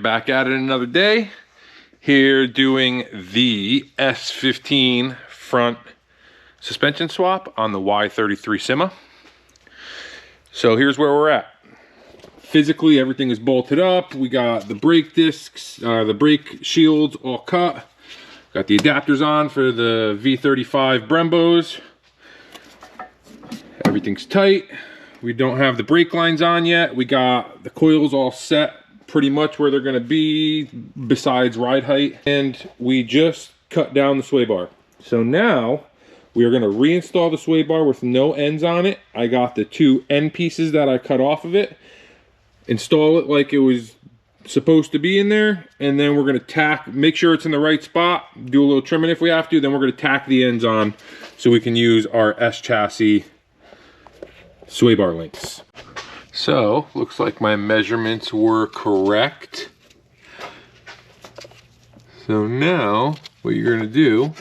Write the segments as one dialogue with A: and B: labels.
A: back at it another day. Here doing the S15 front suspension swap on the Y33 Sima. So here's where we're at. Physically, everything is bolted up. We got the brake discs, the brake shields all cut. Got the adapters on for the V35 Brembos. Everything's tight. We don't have the brake lines on yet. We got the coils all set pretty much where they're gonna be besides ride height. And we just cut down the sway bar. So now we are gonna reinstall the sway bar with no ends on it. I got the 2 end pieces that I cut off of it. Install it like it was supposed to be in there, and then we're gonna make sure it's in the right spot, do a little trimming if we have to, then we're gonna tack the ends on so we can use our S chassis sway bar links. So looks like my measurements were correct. So now what you're gonna do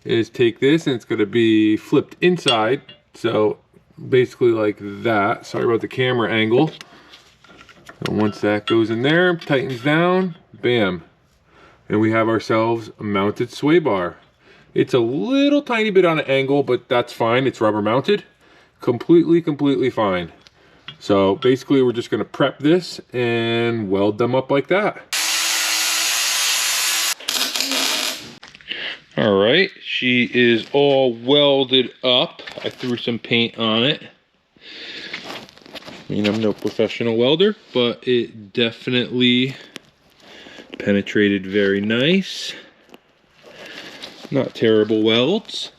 A: is take this, and it's gonna be flipped inside, so basically like that. Sorry about the camera angle. And once that goes in there, tightens down, bam. And we have ourselves a mounted sway bar. It's a little tiny bit on an angle, but that's fine. It's rubber mounted. Completely fine. So basically we're just gonna prep this and weld them up like that. All right, she is all welded up. I threw some paint on it. I mean, I'm no professional welder, but it definitely penetrated very nice. Not terrible welds.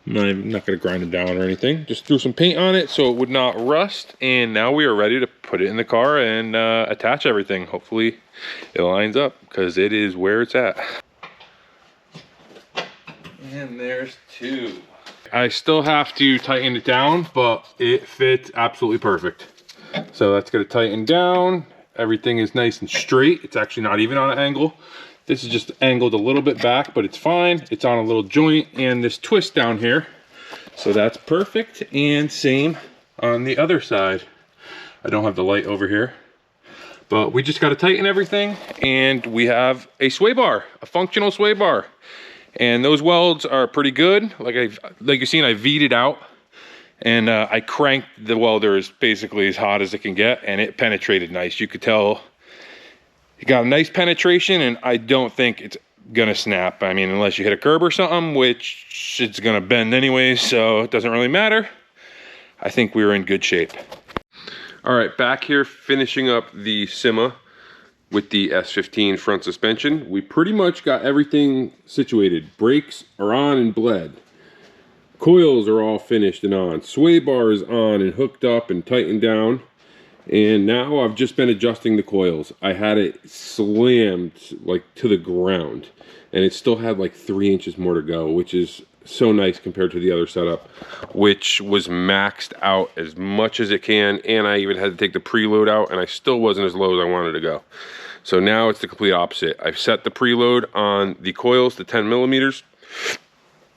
A: I'm not gonna grind them down or anything. Just threw some paint on it so it would not rust. And now we are ready to put it in the car and attach everything. Hopefully it lines up because it is where it's at. And there's 2. I still have to tighten it down, but it fits absolutely perfect. So that's gonna tighten down. Everything is nice and straight. It's actually not even on an angle. This is just angled a little bit back, but it's fine. It's on a little joint and this twist down here. So that's perfect. And same on the other side. I don't have the light over here, but we just gotta tighten everything and we have a sway bar, a functional sway bar. And those welds are pretty good. Like you've seen, I V'd it out and I cranked the welder as basically as hot as it can get, and it penetrated nice. You could tell it got a nice penetration, and I don't think it's gonna snap. I mean, unless you hit a curb or something, which it's gonna bend anyways, so it doesn't really matter. I think we were in good shape. All right, back here finishing up the Sima with the S15 front suspension. We pretty much got everything situated. Brakes are on and bled. Coils are all finished and on. Sway bar is on and hooked up and tightened down. And now I've just been adjusting the coils. I had it slammed like to the ground, and it still had like 3 inches more to go, which is so nice compared to the other setup, which was maxed out as much as it can. And I even had to take the preload out, and I still wasn't as low as I wanted to go. So now it's the complete opposite. I've set the preload on the coils to 10 millimeters.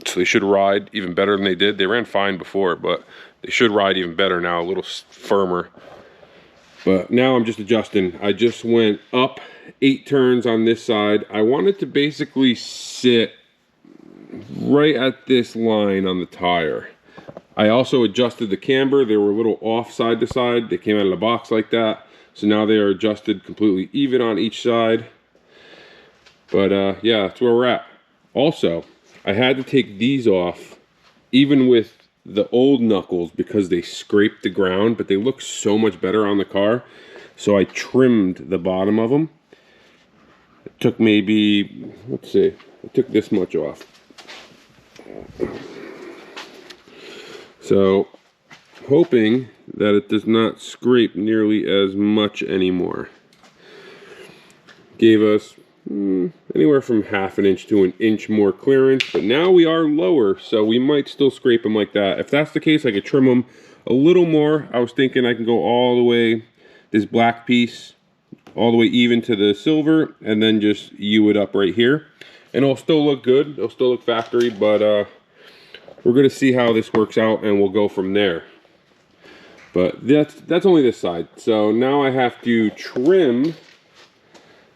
A: So they should ride even better than they did. They ran fine before, but they should ride even better now, a little firmer. But now I'm just adjusting. I just went up 8 turns on this side. I wanted to basically sit right at this line on the tire. I also adjusted the camber. They were a little off side to side. They came out of the box like that. So now they are adjusted completely even on each side. But yeah, that's where we're at. Also, I had to take these off, even with the old knuckles, because they scraped the ground, but they look so much better on the car. So I trimmed the bottom of them. It took maybe, let's see, I took this much off. So hoping that it does not scrape nearly as much anymore. Gave us anywhere from ½ inch to an inch more clearance, but now we are lower, so we might still scrape them like that. If that's the case, I could trim them a little more. I was thinking I can go all the way, this black piece, all the way even to the silver, and then just U it up right here. And it'll still look good, it'll still look factory, but we're gonna see how this works out and we'll go from there. But that's only this side. So now I have to trim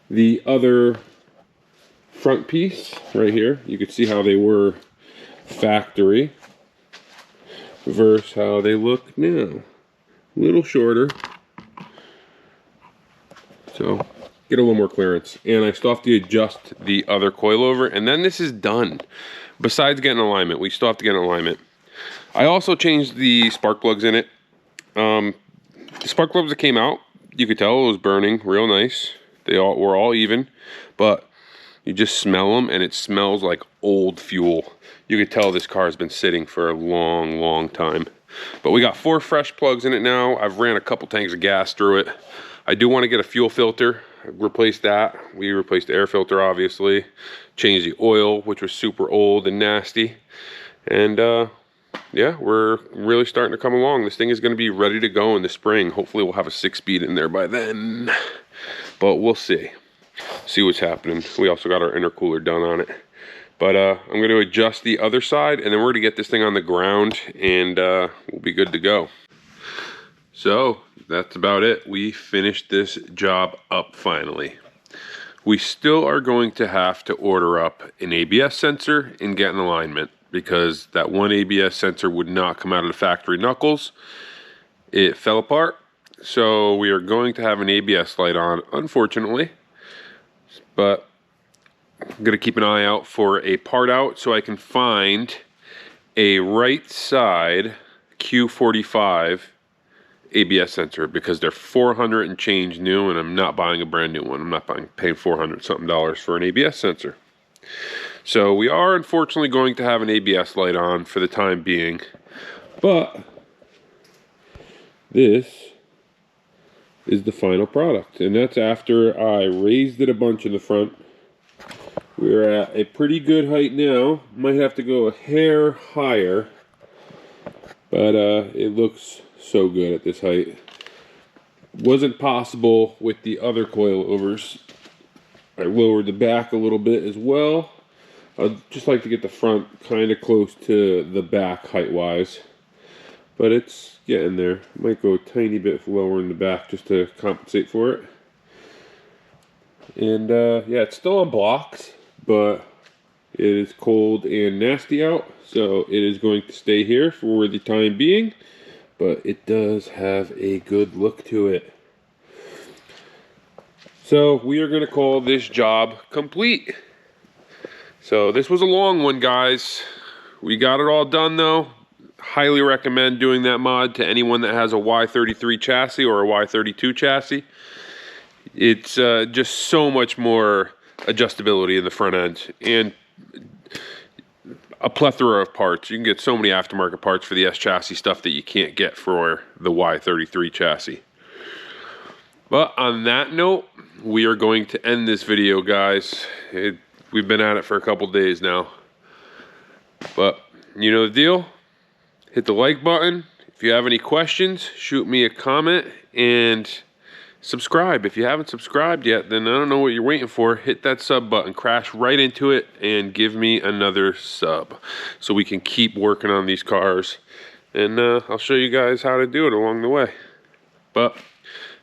A: the other front piece right here. You can see how they were factory versus how they look now. A little shorter. So get a little more clearance. And I still have to adjust the other coilover, and then this is done. Besides getting alignment, we still have to get an alignment. I also changed the spark plugs in it. The spark plugs that came out, you could tell it was burning real nice. They all were all even, but you just smell them and it smells like old fuel. You could tell this car has been sitting for a long, long time. But we got 4 fresh plugs in it now. I've ran a couple tanks of gas through it. I do want to get a fuel filter, replace that. We replaced the air filter, obviously. Changed the oil, which was super old and nasty. And yeah, we're really starting to come along. This thing is going to be ready to go in the spring. Hopefully we'll have a 6-speed in there by then. But we'll see. See what's happening. We also got our intercooler done on it. But I'm going to adjust the other side, and then we're going to get this thing on the ground, and we'll be good to go. So that's about it. We finished this job up finally. We still are going to have to order up an ABS sensor and get an alignment, because that one ABS sensor would not come out of the factory knuckles. It fell apart. So we are going to have an ABS light on, unfortunately. But I'm going to keep an eye out for a part out so I can find a right side Q45 ABS sensor, because they're 400 and change new, and I'm not buying a brand new one. I'm not paying 400 something dollars for an ABS sensor. So we are unfortunately going to have an ABS light on for the time being, but this is the final product, and that's after I raised it a bunch in the front. We're at a pretty good height now. Might have to go a hair higher, but it looks so good at this height. Wasn't possible with the other coilovers. I lowered the back a little bit as well. I'd just like to get the front kind of close to the back height-wise, but it's getting there. Might go a tiny bit lower in the back just to compensate for it. And yeah, it's still on blocks, but it is cold and nasty out, so it is going to stay here for the time being, but it does have a good look to it. So we are going to call this job complete. So this was a long one, guys. We got it all done though. Highly recommend doing that mod to anyone that has a Y33 chassis or a Y32 chassis. It's just so much more adjustability in the front end, and a plethora of parts. You can get so many aftermarket parts for the S chassis stuff that you can't get for the Y33 chassis. But on that note, we are going to end this video, guys. We've been at it for a couple days now. But you know the deal. Hit the like button. If you have any questions, shoot me a comment, and subscribe. If you haven't subscribed yet, then I don't know what you're waiting for. Hit that sub button, crash right into it, and give me another sub so we can keep working on these cars. And I'll show you guys how to do it along the way. But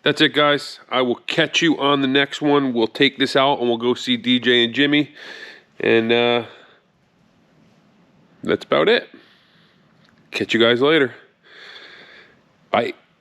A: that's it, guys. I will catch you on the next one. We'll take this out and we'll go see DJ and Jimmy. And that's about it. Catch you guys later. Bye.